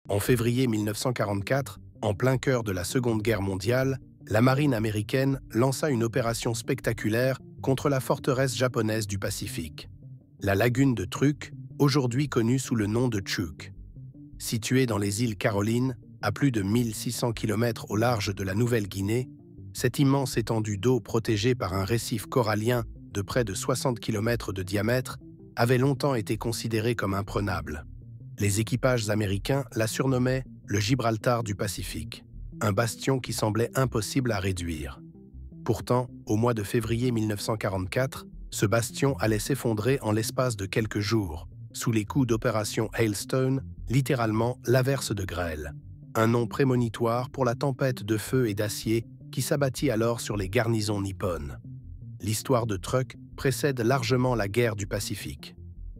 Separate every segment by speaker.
Speaker 1: En février 1944, en plein cœur de la Seconde Guerre mondiale, la marine américaine lança une opération spectaculaire contre la forteresse japonaise du Pacifique, la lagune de Truk, aujourd'hui connue sous le nom de Chuuk. Située dans les îles Carolines, à plus de 1600 km au large de la Nouvelle-Guinée, cette immense étendue d'eau protégée par un récif corallien de près de 60 km de diamètre avait longtemps été considérée comme imprenable. Les équipages américains la surnommaient le Gibraltar du Pacifique, un bastion qui semblait impossible à réduire. Pourtant, au mois de février 1944, ce bastion allait s'effondrer en l'espace de quelques jours, sous les coups d'opération Hailstone, littéralement l'averse de grêle, un nom prémonitoire pour la tempête de feu et d'acier qui s'abattit alors sur les garnisons nippones. L'histoire de Truk précède largement la guerre du Pacifique.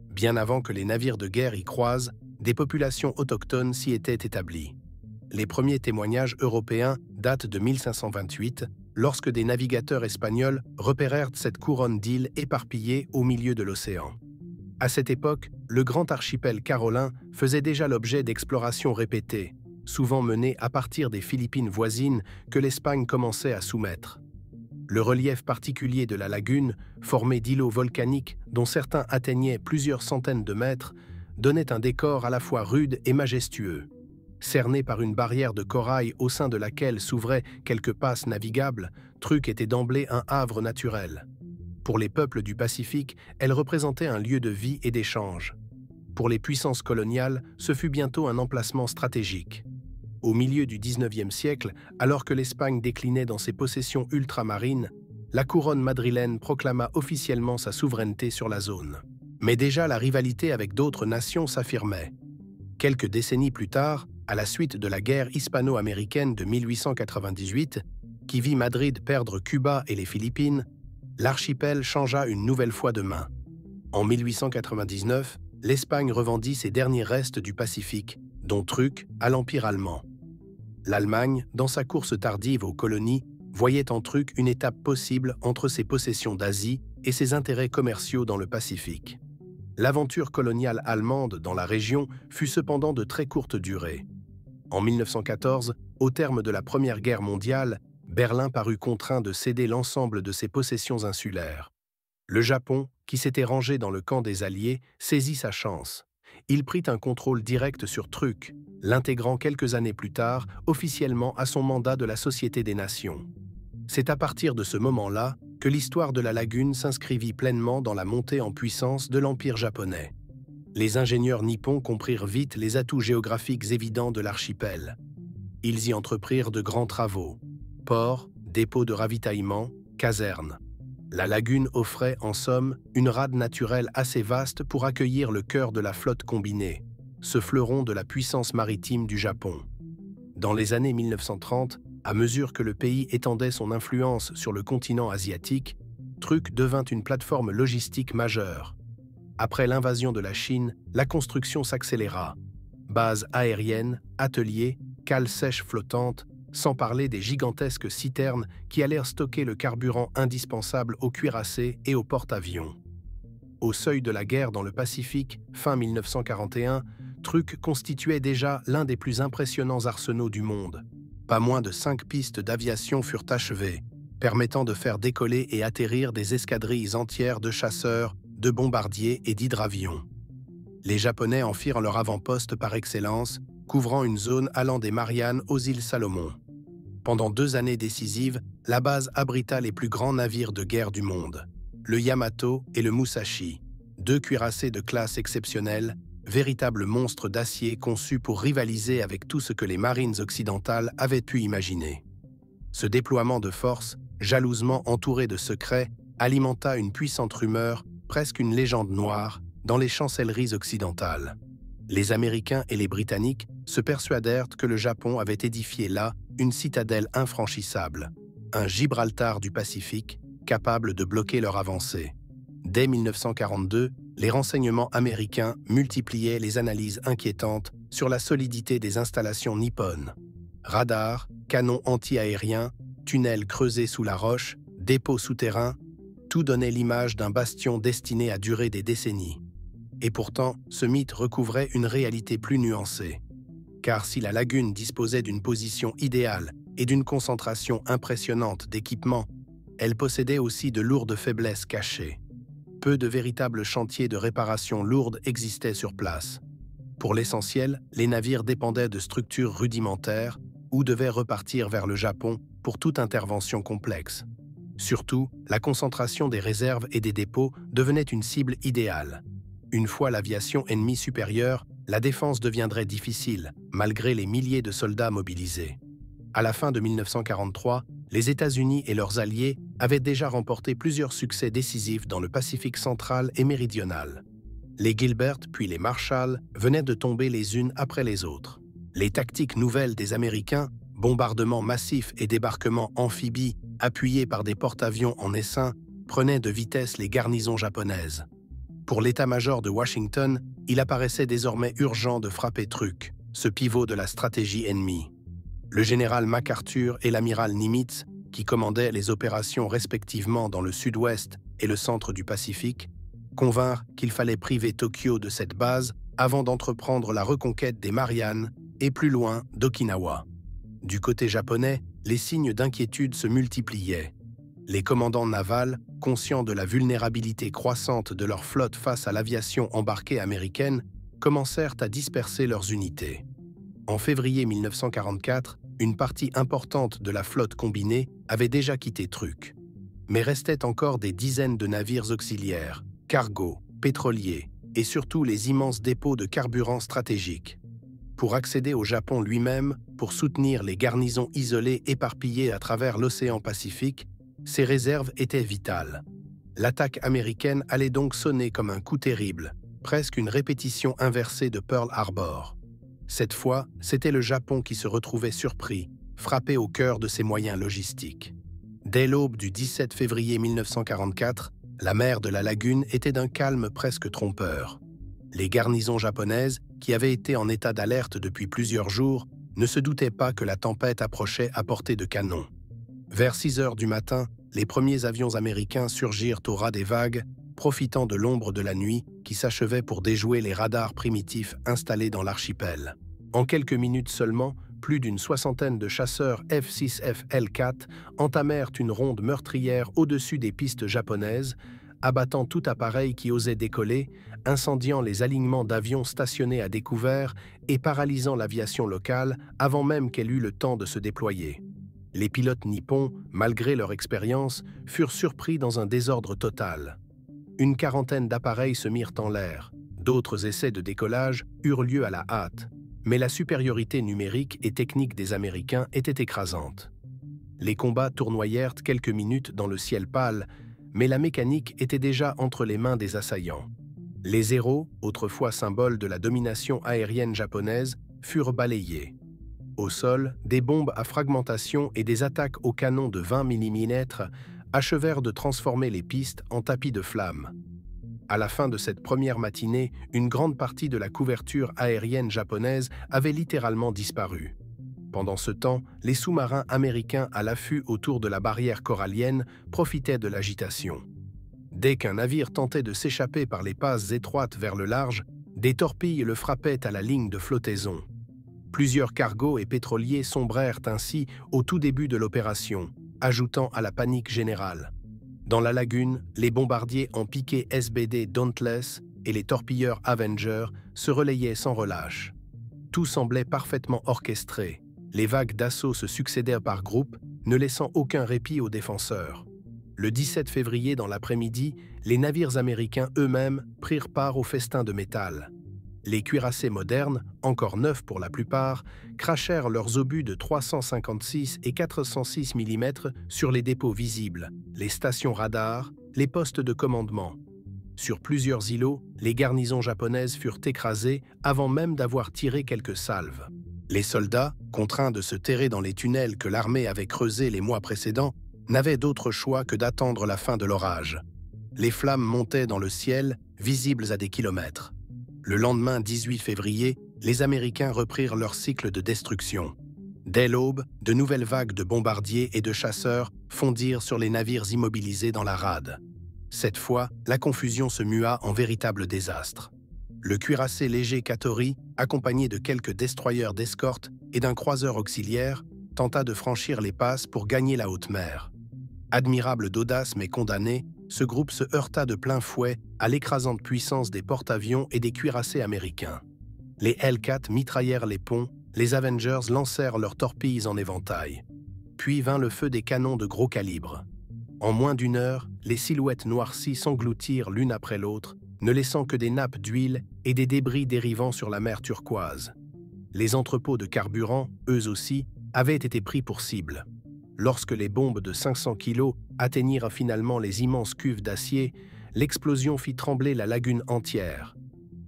Speaker 1: Bien avant que les navires de guerre y croisent, des populations autochtones s'y étaient établies. Les premiers témoignages européens datent de 1528, lorsque des navigateurs espagnols repérèrent cette couronne d'îles éparpillées au milieu de l'océan. À cette époque, le grand archipel carolin faisait déjà l'objet d'explorations répétées, souvent menées à partir des Philippines voisines que l'Espagne commençait à soumettre. Le relief particulier de la lagune, formé d'îlots volcaniques dont certains atteignaient plusieurs centaines de mètres, donnait un décor à la fois rude et majestueux. Cerné par une barrière de corail au sein de laquelle s'ouvraient quelques passes navigables, Truk était d'emblée un havre naturel. Pour les peuples du Pacifique, elle représentait un lieu de vie et d'échange. Pour les puissances coloniales, ce fut bientôt un emplacement stratégique. Au milieu du XIXe siècle, alors que l'Espagne déclinait dans ses possessions ultramarines, la couronne madrilène proclama officiellement sa souveraineté sur la zone. Mais déjà la rivalité avec d'autres nations s'affirmait. Quelques décennies plus tard, à la suite de la guerre hispano-américaine de 1898, qui vit Madrid perdre Cuba et les Philippines, l'archipel changea une nouvelle fois de main. En 1899, l'Espagne revendit ses derniers restes du Pacifique, dont Truk, à l'Empire allemand. L'Allemagne, dans sa course tardive aux colonies, voyait en Truk une étape possible entre ses possessions d'Asie et ses intérêts commerciaux dans le Pacifique. L'aventure coloniale allemande dans la région fut cependant de très courte durée. En 1914, au terme de la Première Guerre mondiale, Berlin parut contraint de céder l'ensemble de ses possessions insulaires. Le Japon, qui s'était rangé dans le camp des Alliés, saisit sa chance. Il prit un contrôle direct sur Truk, l'intégrant quelques années plus tard officiellement à son mandat de la Société des Nations. C'est à partir de ce moment-là que l'histoire de la lagune s'inscrivit pleinement dans la montée en puissance de l'Empire japonais. Les ingénieurs nippons comprirent vite les atouts géographiques évidents de l'archipel. Ils y entreprirent de grands travaux: ports, dépôts de ravitaillement, casernes. La lagune offrait, en somme, une rade naturelle assez vaste pour accueillir le cœur de la flotte combinée, ce fleuron de la puissance maritime du Japon. Dans les années 1930, à mesure que le pays étendait son influence sur le continent asiatique, Truk devint une plateforme logistique majeure. Après l'invasion de la Chine, la construction s'accéléra. Bases aériennes, ateliers, cales sèches flottantes, sans parler des gigantesques citernes qui allèrent stocker le carburant indispensable aux cuirassés et aux porte-avions. Au seuil de la guerre dans le Pacifique, fin 1941, Truk constituait déjà l'un des plus impressionnants arsenaux du monde. Pas moins de 5 pistes d'aviation furent achevées, permettant de faire décoller et atterrir des escadrilles entières de chasseurs, de bombardiers et d'hydravions. Les Japonais en firent leur avant-poste par excellence, couvrant une zone allant des Mariannes aux îles Salomon. Pendant 2 années décisives, la base abrita les plus grands navires de guerre du monde, le Yamato et le Musashi, 2 cuirassés de classe exceptionnelle, véritables monstres d'acier conçus pour rivaliser avec tout ce que les marines occidentales avaient pu imaginer. Ce déploiement de force, jalousement entouré de secrets, alimenta une puissante rumeur, presque une légende noire, dans les chancelleries occidentales. Les Américains et les Britanniques se persuadèrent que le Japon avait édifié là une citadelle infranchissable, un Gibraltar du Pacifique, capable de bloquer leur avancée. Dès 1942, les renseignements américains multipliaient les analyses inquiétantes sur la solidité des installations nippones. Radars, canons anti-aériens, tunnels creusés sous la roche, dépôts souterrains, tout donnait l'image d'un bastion destiné à durer des décennies. Et pourtant, ce mythe recouvrait une réalité plus nuancée. car si la lagune disposait d'une position idéale et d'une concentration impressionnante d'équipements, elle possédait aussi de lourdes faiblesses cachées. Peu de véritables chantiers de réparation lourdes existaient sur place. Pour l'essentiel, les navires dépendaient de structures rudimentaires ou devaient repartir vers le Japon pour toute intervention complexe. Surtout, la concentration des réserves et des dépôts devenait une cible idéale. Une fois l'aviation ennemie supérieure, la défense deviendrait difficile, malgré les milliers de soldats mobilisés. À la fin de 1943, les États-Unis et leurs alliés avaient déjà remporté plusieurs succès décisifs dans le Pacifique central et méridional. Les Gilbert puis les Marshall venaient de tomber les unes après les autres. Les tactiques nouvelles des Américains, bombardements massifs et débarquements amphibies appuyés par des porte-avions en essaim, prenaient de vitesse les garnisons japonaises. Pour l'état-major de Washington, il apparaissait désormais urgent de frapper Truk, ce pivot de la stratégie ennemie. Le général MacArthur et l'amiral Nimitz, qui commandaient les opérations respectivement dans le sud-ouest et le centre du Pacifique, convinrent qu'il fallait priver Tokyo de cette base avant d'entreprendre la reconquête des Mariannes et plus loin d'Okinawa. Du côté japonais, les signes d'inquiétude se multipliaient. Les commandants navals, conscients de la vulnérabilité croissante de leur flotte face à l'aviation embarquée américaine, commencèrent à disperser leurs unités. En février 1944, une partie importante de la flotte combinée avait déjà quitté Truk. Mais restaient encore des dizaines de navires auxiliaires, cargos, pétroliers et surtout les immenses dépôts de carburant stratégiques. Pour accéder au Japon lui-même, pour soutenir les garnisons isolées éparpillées à travers l'océan Pacifique, ces réserves étaient vitales. L'attaque américaine allait donc sonner comme un coup terrible, presque une répétition inversée de Pearl Harbor. Cette fois, c'était le Japon qui se retrouvait surpris, frappé au cœur de ses moyens logistiques. Dès l'aube du 17 février 1944, la mer de la lagune était d'un calme presque trompeur. Les garnisons japonaises, qui avaient été en état d'alerte depuis plusieurs jours, ne se doutaient pas que la tempête approchait à portée de canon. Vers 6 heures du matin, les premiers avions américains surgirent au ras des vagues, profitant de l'ombre de la nuit qui s'achevait pour déjouer les radars primitifs installés dans l'archipel. En quelques minutes seulement, plus d'une soixantaine de chasseurs F-6F L4 entamèrent une ronde meurtrière au-dessus des pistes japonaises, abattant tout appareil qui osait décoller, incendiant les alignements d'avions stationnés à découvert et paralysant l'aviation locale avant même qu'elle eût le temps de se déployer. Les pilotes nippons, malgré leur expérience, furent surpris dans un désordre total. Une quarantaine d'appareils se mirent en l'air. D'autres essais de décollage eurent lieu à la hâte. Mais la supériorité numérique et technique des Américains était écrasante. Les combats tournoyèrent quelques minutes dans le ciel pâle, mais la mécanique était déjà entre les mains des assaillants. Les Zéros, autrefois symboles de la domination aérienne japonaise, furent balayés. Au sol, des bombes à fragmentation et des attaques au canon de 20 mm achevèrent de transformer les pistes en tapis de flammes. À la fin de cette première matinée, une grande partie de la couverture aérienne japonaise avait littéralement disparu. Pendant ce temps, les sous-marins américains à l'affût autour de la barrière corallienne profitaient de l'agitation. Dès qu'un navire tentait de s'échapper par les passes étroites vers le large, des torpilles le frappaient à la ligne de flottaison. Plusieurs cargos et pétroliers sombrèrent ainsi au tout début de l'opération, ajoutant à la panique générale. Dans la lagune, les bombardiers en piqué SBD Dauntless et les torpilleurs Avenger se relayaient sans relâche. Tout semblait parfaitement orchestré. Les vagues d'assaut se succédèrent par groupes, ne laissant aucun répit aux défenseurs. Le 17 février dans l'après-midi, les navires américains eux-mêmes prirent part au festin de métal. Les cuirassés modernes, encore neufs pour la plupart, crachèrent leurs obus de 356 et 406 mm sur les dépôts visibles, les stations radars, les postes de commandement. Sur plusieurs îlots, les garnisons japonaises furent écrasées avant même d'avoir tiré quelques salves. Les soldats, contraints de se terrer dans les tunnels que l'armée avait creusés les mois précédents, n'avaient d'autre choix que d'attendre la fin de l'orage. Les flammes montaient dans le ciel, visibles à des kilomètres. Le lendemain 18 février, les Américains reprirent leur cycle de destruction. Dès l'aube, de nouvelles vagues de bombardiers et de chasseurs fondirent sur les navires immobilisés dans la rade. Cette fois, la confusion se mua en véritable désastre. Le cuirassé léger Katori, accompagné de quelques destroyers d'escorte et d'un croiseur auxiliaire, tenta de franchir les passes pour gagner la haute mer. Admirable d'audace mais condamné, ce groupe se heurta de plein fouet à l'écrasante puissance des porte-avions et des cuirassés américains. Les Hellcat mitraillèrent les ponts, les Avengers lancèrent leurs torpilles en éventail. Puis vint le feu des canons de gros calibre. En moins d'une heure, les silhouettes noircies s'engloutirent l'une après l'autre, ne laissant que des nappes d'huile et des débris dérivant sur la mer turquoise. Les entrepôts de carburant, eux aussi, avaient été pris pour cible. Lorsque les bombes de 500 kg atteignirent finalement les immenses cuves d'acier, l'explosion fit trembler la lagune entière.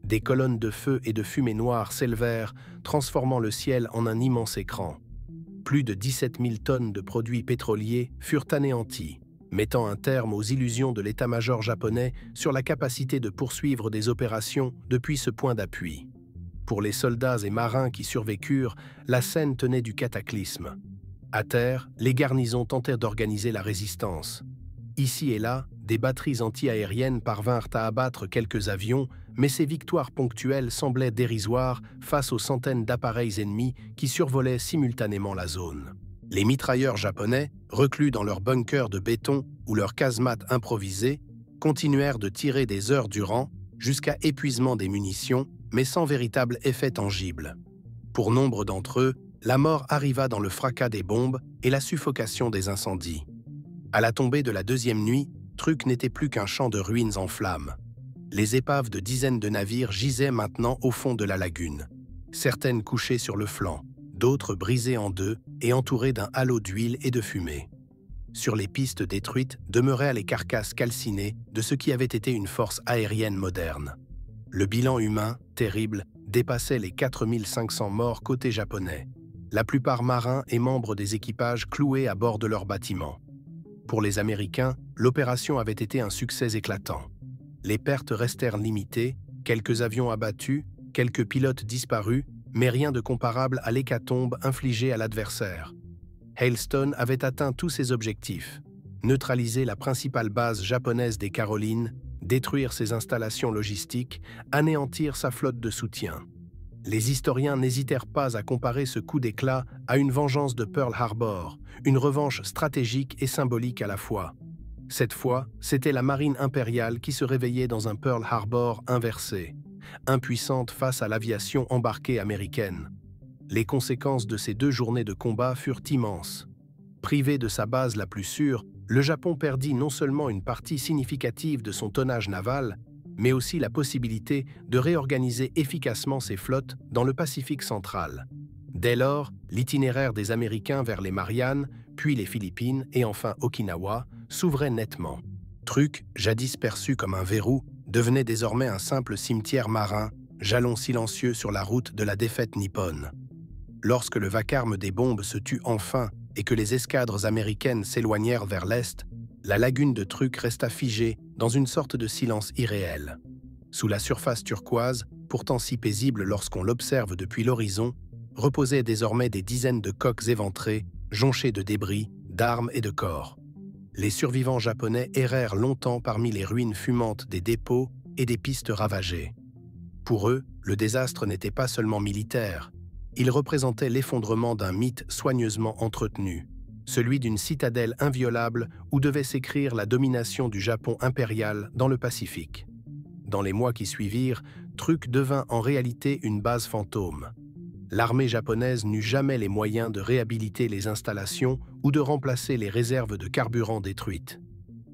Speaker 1: Des colonnes de feu et de fumée noire s'élevèrent, transformant le ciel en un immense écran. Plus de 17 000 tonnes de produits pétroliers furent anéantis, mettant un terme aux illusions de l'état-major japonais sur la capacité de poursuivre des opérations depuis ce point d'appui. Pour les soldats et marins qui survécurent, la scène tenait du cataclysme. À terre, les garnisons tentèrent d'organiser la résistance. Ici et là, des batteries anti-aériennes parvinrent à abattre quelques avions, mais ces victoires ponctuelles semblaient dérisoires face aux centaines d'appareils ennemis qui survolaient simultanément la zone. Les mitrailleurs japonais, reclus dans leurs bunkers de béton ou leurs casemates improvisés, continuèrent de tirer des heures durant, jusqu'à épuisement des munitions, mais sans véritable effet tangible. Pour nombre d'entre eux, la mort arriva dans le fracas des bombes et la suffocation des incendies. À la tombée de la deuxième nuit, Truk n'était plus qu'un champ de ruines en flammes. Les épaves de dizaines de navires gisaient maintenant au fond de la lagune, certaines couchées sur le flanc, d'autres brisées en deux et entourées d'un halo d'huile et de fumée. Sur les pistes détruites demeuraient les carcasses calcinées de ce qui avait été une force aérienne moderne. Le bilan humain, terrible, dépassait les 4500 morts côté japonais, la plupart marins et membres des équipages cloués à bord de leurs bâtiments. Pour les Américains, l'opération avait été un succès éclatant. Les pertes restèrent limitées, quelques avions abattus, quelques pilotes disparus, mais rien de comparable à l'hécatombe infligée à l'adversaire. Hailstone avait atteint tous ses objectifs: neutraliser la principale base japonaise des Carolines, détruire ses installations logistiques, anéantir sa flotte de soutien. Les historiens n'hésitèrent pas à comparer ce coup d'éclat à une vengeance de Pearl Harbor, une revanche stratégique et symbolique à la fois. Cette fois, c'était la marine impériale qui se réveillait dans un Pearl Harbor inversé, impuissante face à l'aviation embarquée américaine. Les conséquences de ces 2 journées de combat furent immenses. Privé de sa base la plus sûre, le Japon perdit non seulement une partie significative de son tonnage naval, mais aussi la possibilité de réorganiser efficacement ses flottes dans le Pacifique central. Dès lors, l'itinéraire des Américains vers les Mariannes, puis les Philippines et enfin Okinawa, s'ouvrait nettement. Truk, jadis perçu comme un verrou, devenait désormais un simple cimetière marin, jalon silencieux sur la route de la défaite nippone. Lorsque le vacarme des bombes se tut enfin et que les escadres américaines s'éloignèrent vers l'est, la lagune de Truk resta figée dans une sorte de silence irréel. Sous la surface turquoise, pourtant si paisible lorsqu'on l'observe depuis l'horizon, reposaient désormais des dizaines de coques éventrées, jonchées de débris, d'armes et de corps. Les survivants japonais errèrent longtemps parmi les ruines fumantes des dépôts et des pistes ravagées. Pour eux, le désastre n'était pas seulement militaire. Il représentait l'effondrement d'un mythe soigneusement entretenu, celui d'une citadelle inviolable où devait s'écrire la domination du Japon impérial dans le Pacifique. Dans les mois qui suivirent, Truk devint en réalité une base fantôme. L'armée japonaise n'eut jamais les moyens de réhabiliter les installations ou de remplacer les réserves de carburant détruites.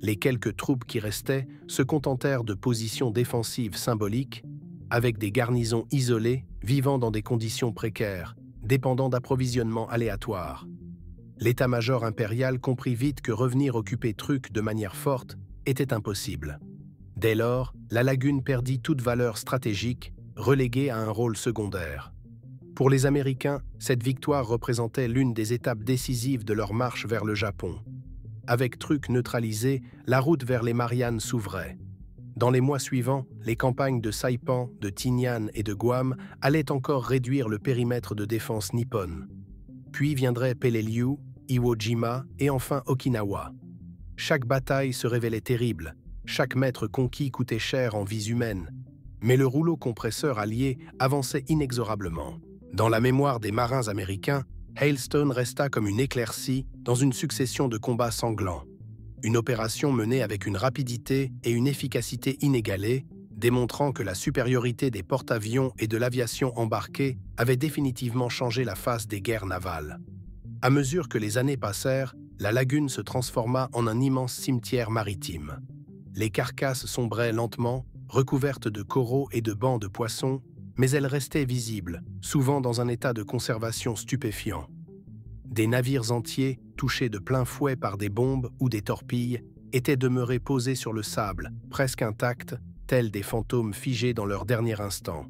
Speaker 1: Les quelques troupes qui restaient se contentèrent de positions défensives symboliques, avec des garnisons isolées vivant dans des conditions précaires, dépendant d'approvisionnements aléatoires. L'état-major impérial comprit vite que revenir occuper Truk de manière forte était impossible. Dès lors, la lagune perdit toute valeur stratégique, reléguée à un rôle secondaire. Pour les Américains, cette victoire représentait l'une des étapes décisives de leur marche vers le Japon. Avec Truk neutralisé, la route vers les Mariannes s'ouvrait. Dans les mois suivants, les campagnes de Saipan, de Tinian et de Guam allaient encore réduire le périmètre de défense nippone. Puis viendraient Peleliu, Iwo Jima et enfin Okinawa. Chaque bataille se révélait terrible, chaque mètre conquis coûtait cher en vies humaines. Mais le rouleau compresseur allié avançait inexorablement. Dans la mémoire des marins américains, Hailstone resta comme une éclaircie dans une succession de combats sanglants. Une opération menée avec une rapidité et une efficacité inégalées, démontrant que la supériorité des porte-avions et de l'aviation embarquée avait définitivement changé la face des guerres navales. À mesure que les années passèrent, la lagune se transforma en un immense cimetière maritime. Les carcasses sombraient lentement, recouvertes de coraux et de bancs de poissons, mais elles restaient visibles, souvent dans un état de conservation stupéfiant. Des navires entiers, touchés de plein fouet par des bombes ou des torpilles, étaient demeurés posés sur le sable, presque intacts, tels des fantômes figés dans leur dernier instant.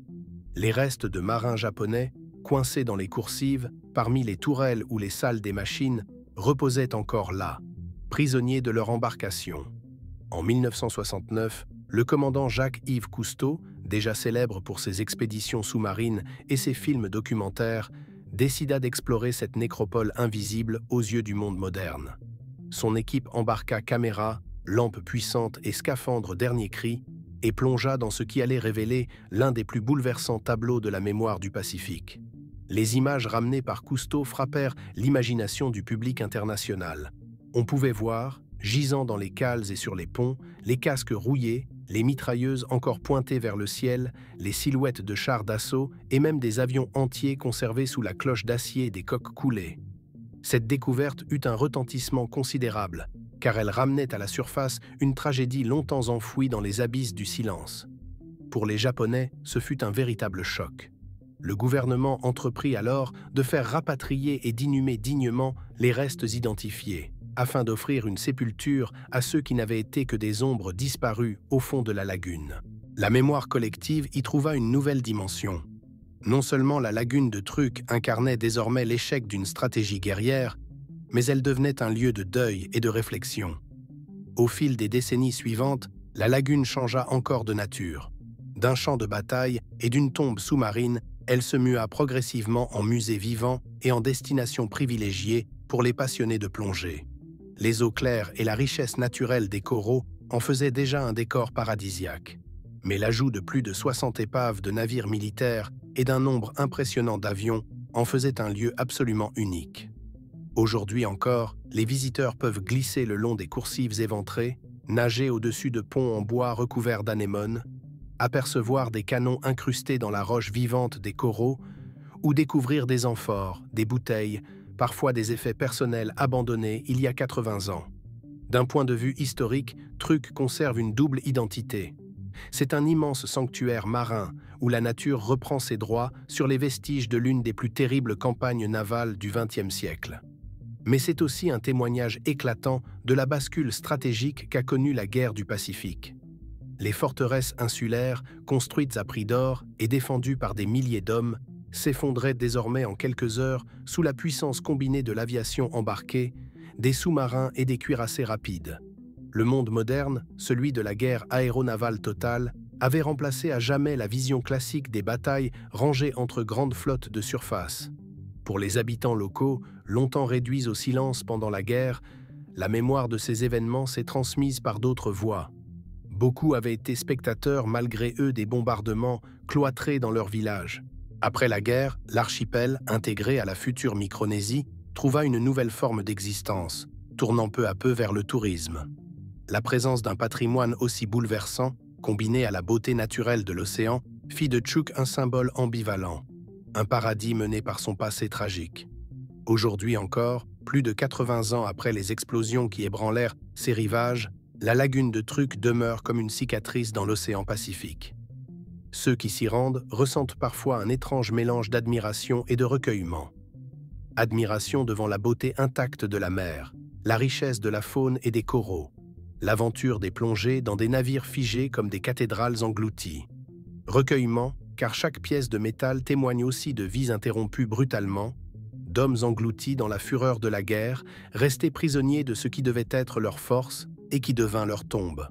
Speaker 1: Les restes de marins japonais, coincés dans les coursives, parmi les tourelles ou les salles des machines, reposaient encore là, prisonniers de leur embarcation. En 1969, le commandant Jacques-Yves Cousteau, déjà célèbre pour ses expéditions sous-marines et ses films documentaires, décida d'explorer cette nécropole invisible aux yeux du monde moderne. Son équipe embarqua caméras, lampes puissantes et scaphandres dernier cri et plongea dans ce qui allait révéler l'un des plus bouleversants tableaux de la mémoire du Pacifique. Les images ramenées par Cousteau frappèrent l'imagination du public international. On pouvait voir, gisant dans les cales et sur les ponts, les casques rouillés, les mitrailleuses encore pointées vers le ciel, les silhouettes de chars d'assaut et même des avions entiers conservés sous la cloche d'acier des coques coulées. Cette découverte eut un retentissement considérable, car elle ramenait à la surface une tragédie longtemps enfouie dans les abysses du silence. Pour les Japonais, ce fut un véritable choc. Le gouvernement entreprit alors de faire rapatrier et d'inhumer dignement les restes identifiés, afin d'offrir une sépulture à ceux qui n'avaient été que des ombres disparues au fond de la lagune. La mémoire collective y trouva une nouvelle dimension. Non seulement la lagune de Truk incarnait désormais l'échec d'une stratégie guerrière, mais elle devenait un lieu de deuil et de réflexion. Au fil des décennies suivantes, la lagune changea encore de nature. D'un champ de bataille et d'une tombe sous-marine, elle se mua progressivement en musée vivant et en destination privilégiée pour les passionnés de plongée. Les eaux claires et la richesse naturelle des coraux en faisaient déjà un décor paradisiaque. Mais l'ajout de plus de 60 épaves de navires militaires et d'un nombre impressionnant d'avions en faisait un lieu absolument unique. Aujourd'hui encore, les visiteurs peuvent glisser le long des coursives éventrées, nager au-dessus de ponts en bois recouverts d'anémones, apercevoir des canons incrustés dans la roche vivante des coraux ou découvrir des amphores, des bouteilles, parfois des effets personnels abandonnés il y a 80 ans. D'un point de vue historique, Truk conserve une double identité. C'est un immense sanctuaire marin où la nature reprend ses droits sur les vestiges de l'une des plus terribles campagnes navales du XXe siècle. Mais c'est aussi un témoignage éclatant de la bascule stratégique qu'a connue la guerre du Pacifique. Les forteresses insulaires, construites à prix d'or et défendues par des milliers d'hommes, s'effondraient désormais en quelques heures sous la puissance combinée de l'aviation embarquée, des sous-marins et des cuirassés rapides. Le monde moderne, celui de la guerre aéronavale totale, avait remplacé à jamais la vision classique des batailles rangées entre grandes flottes de surface. Pour les habitants locaux, longtemps réduits au silence pendant la guerre, la mémoire de ces événements s'est transmise par d'autres voies. Beaucoup avaient été spectateurs malgré eux des bombardements cloîtrés dans leur village. Après la guerre, l'archipel, intégré à la future Micronésie, trouva une nouvelle forme d'existence, tournant peu à peu vers le tourisme. La présence d'un patrimoine aussi bouleversant, combiné à la beauté naturelle de l'océan, fit de Truk un symbole ambivalent, un paradis mené par son passé tragique. Aujourd'hui encore, plus de 80 ans après les explosions qui ébranlèrent ses rivages, la lagune de Truk demeure comme une cicatrice dans l'océan Pacifique. Ceux qui s'y rendent ressentent parfois un étrange mélange d'admiration et de recueillement. Admiration devant la beauté intacte de la mer, la richesse de la faune et des coraux, l'aventure des plongées dans des navires figés comme des cathédrales englouties. Recueillement, car chaque pièce de métal témoigne aussi de vies interrompues brutalement, d'hommes engloutis dans la fureur de la guerre, restés prisonniers de ce qui devait être leur force et qui devint leur tombe.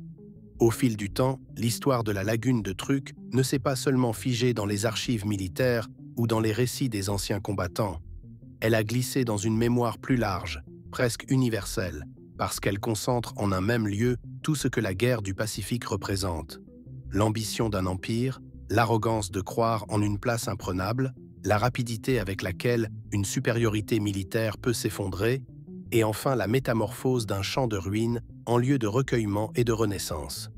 Speaker 1: Au fil du temps, l'histoire de la lagune de Truk ne s'est pas seulement figée dans les archives militaires ou dans les récits des anciens combattants. Elle a glissé dans une mémoire plus large, presque universelle, parce qu'elle concentre en un même lieu tout ce que la guerre du Pacifique représente. L'ambition d'un empire, l'arrogance de croire en une place imprenable, la rapidité avec laquelle une supériorité militaire peut s'effondrer, et enfin la métamorphose d'un champ de ruines en lieu de recueillement et de renaissance.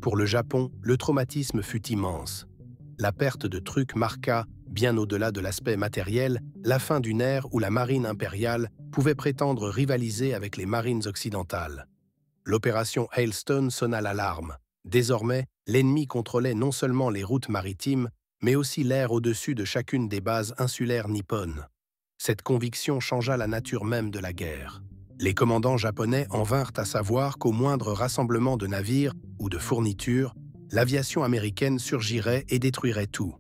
Speaker 1: Pour le Japon, le traumatisme fut immense. La perte de Truk marqua, bien au-delà de l'aspect matériel, la fin d'une ère où la marine impériale pouvait prétendre rivaliser avec les marines occidentales. L'opération Hailstone sonna l'alarme. Désormais, l'ennemi contrôlait non seulement les routes maritimes, mais aussi l'air au-dessus de chacune des bases insulaires nippones. Cette conviction changea la nature même de la guerre. Les commandants japonais en vinrent à savoir qu'au moindre rassemblement de navires ou de fournitures, l'aviation américaine surgirait et détruirait tout.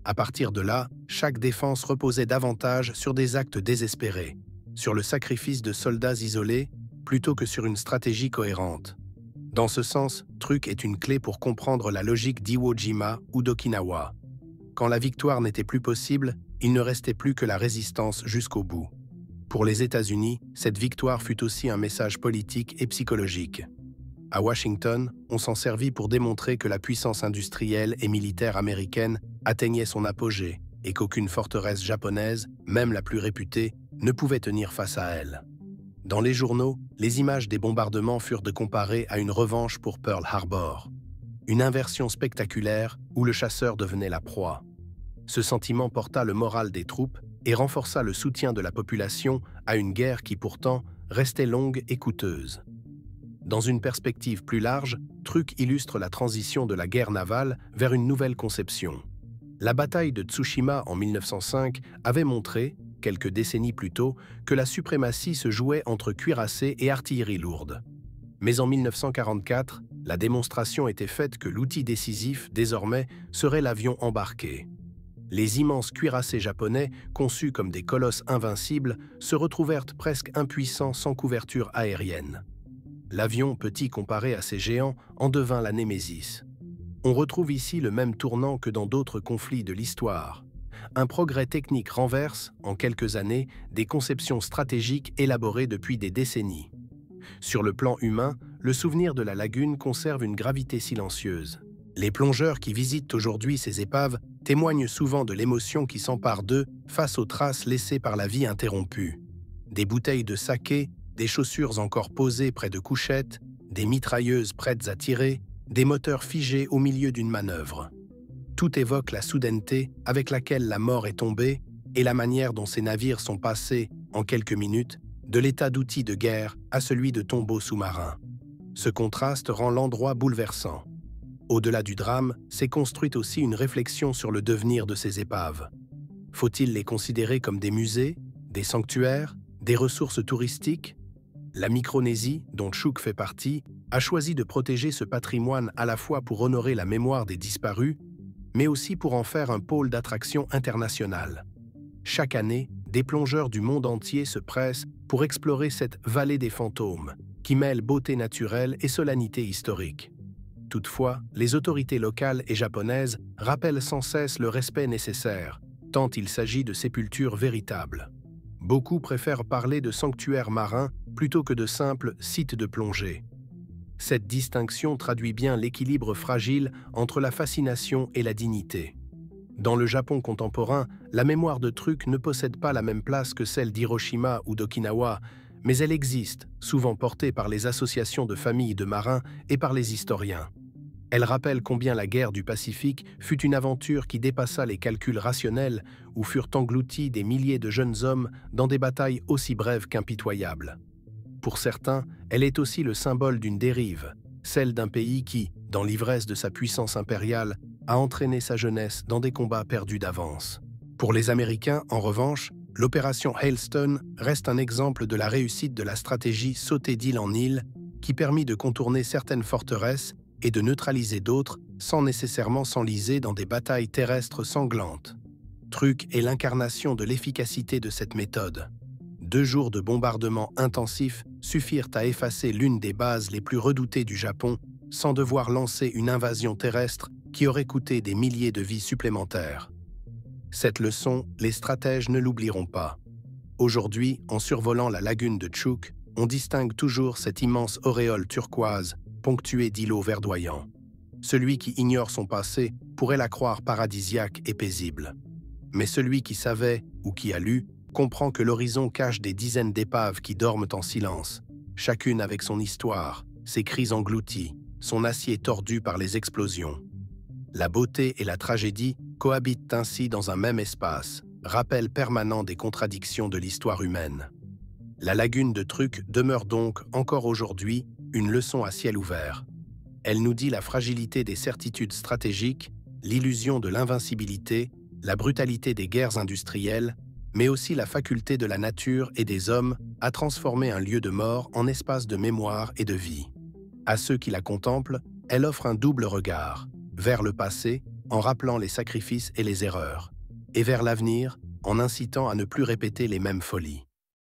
Speaker 1: À partir de là, chaque défense reposait davantage sur des actes désespérés, sur le sacrifice de soldats isolés, plutôt que sur une stratégie cohérente. Dans ce sens, Truk est une clé pour comprendre la logique d'Iwo Jima ou d'Okinawa. Quand la victoire n'était plus possible, il ne restait plus que la résistance jusqu'au bout. Pour les États-Unis, cette victoire fut aussi un message politique et psychologique. À Washington, on s'en servit pour démontrer que la puissance industrielle et militaire américaine atteignait son apogée et qu'aucune forteresse japonaise, même la plus réputée, ne pouvait tenir face à elle. Dans les journaux, les images des bombardements furent de comparer à une revanche pour Pearl Harbor. Une inversion spectaculaire où le chasseur devenait la proie. Ce sentiment porta le moral des troupes et renforça le soutien de la population à une guerre qui pourtant restait longue et coûteuse. Dans une perspective plus large, Truk illustre la transition de la guerre navale vers une nouvelle conception. La bataille de Tsushima en 1905 avait montré, quelques décennies plus tôt, que la suprématie se jouait entre cuirassés et artillerie lourde. Mais en 1944, la démonstration était faite que l'outil décisif, désormais, serait l'avion embarqué. Les immenses cuirassés japonais, conçus comme des colosses invincibles, se retrouvèrent presque impuissants sans couverture aérienne. L'avion, petit comparé à ces géants, en devint la némésis. On retrouve ici le même tournant que dans d'autres conflits de l'histoire. Un progrès technique renverse, en quelques années, des conceptions stratégiques élaborées depuis des décennies. Sur le plan humain, le souvenir de la lagune conserve une gravité silencieuse. Les plongeurs qui visitent aujourd'hui ces épaves témoignent souvent de l'émotion qui s'empare d'eux face aux traces laissées par la vie interrompue. Des bouteilles de saké, des chaussures encore posées près de couchettes, des mitrailleuses prêtes à tirer, des moteurs figés au milieu d'une manœuvre. Tout évoque la soudaineté avec laquelle la mort est tombée et la manière dont ces navires sont passés, en quelques minutes, de l'état d'outil de guerre à celui de tombeau sous-marin. Ce contraste rend l'endroit bouleversant. Au-delà du drame, s'est construite aussi une réflexion sur le devenir de ces épaves. Faut-il les considérer comme des musées, des sanctuaires, des ressources touristiques? La Micronésie, dont Chuuk fait partie, a choisi de protéger ce patrimoine à la fois pour honorer la mémoire des disparus, mais aussi pour en faire un pôle d'attraction internationale. Chaque année, des plongeurs du monde entier se pressent pour explorer cette vallée des fantômes, qui mêle beauté naturelle et solennité historique. Toutefois, les autorités locales et japonaises rappellent sans cesse le respect nécessaire, tant il s'agit de sépultures véritables. Beaucoup préfèrent parler de sanctuaires marins plutôt que de simples sites de plongée. Cette distinction traduit bien l'équilibre fragile entre la fascination et la dignité. Dans le Japon contemporain, la mémoire de Truk ne possède pas la même place que celle d'Hiroshima ou d'Okinawa, mais elle existe, souvent portée par les associations de familles de marins et par les historiens. Elle rappelle combien la guerre du Pacifique fut une aventure qui dépassa les calculs rationnels où furent engloutis des milliers de jeunes hommes dans des batailles aussi brèves qu'impitoyables. Pour certains, elle est aussi le symbole d'une dérive, celle d'un pays qui, dans l'ivresse de sa puissance impériale, a entraîné sa jeunesse dans des combats perdus d'avance. Pour les Américains, en revanche, l'opération Hailstone reste un exemple de la réussite de la stratégie sauter d'île en île qui permit de contourner certaines forteresses et de neutraliser d'autres sans nécessairement s'enliser dans des batailles terrestres sanglantes. Truk est l'incarnation de l'efficacité de cette méthode. 2 jours de bombardements intensifs suffirent à effacer l'une des bases les plus redoutées du Japon sans devoir lancer une invasion terrestre qui aurait coûté des milliers de vies supplémentaires. Cette leçon, les stratèges ne l'oublieront pas. Aujourd'hui, en survolant la lagune de Chuuk, on distingue toujours cette immense auréole turquoise ponctuée d'îlots verdoyants. Celui qui ignore son passé pourrait la croire paradisiaque et paisible. Mais celui qui savait ou qui a lu comprend que l'horizon cache des dizaines d'épaves qui dorment en silence, chacune avec son histoire, ses cris engloutis, son acier tordu par les explosions. La beauté et la tragédie cohabitent ainsi dans un même espace, rappel permanent des contradictions de l'histoire humaine. La lagune de Truk demeure donc, encore aujourd'hui, une leçon à ciel ouvert. Elle nous dit la fragilité des certitudes stratégiques, l'illusion de l'invincibilité, la brutalité des guerres industrielles, mais aussi la faculté de la nature et des hommes à transformer un lieu de mort en espace de mémoire et de vie. À ceux qui la contemplent, elle offre un double regard, vers le passé, en rappelant les sacrifices et les erreurs, et vers l'avenir, en incitant à ne plus répéter les mêmes folies.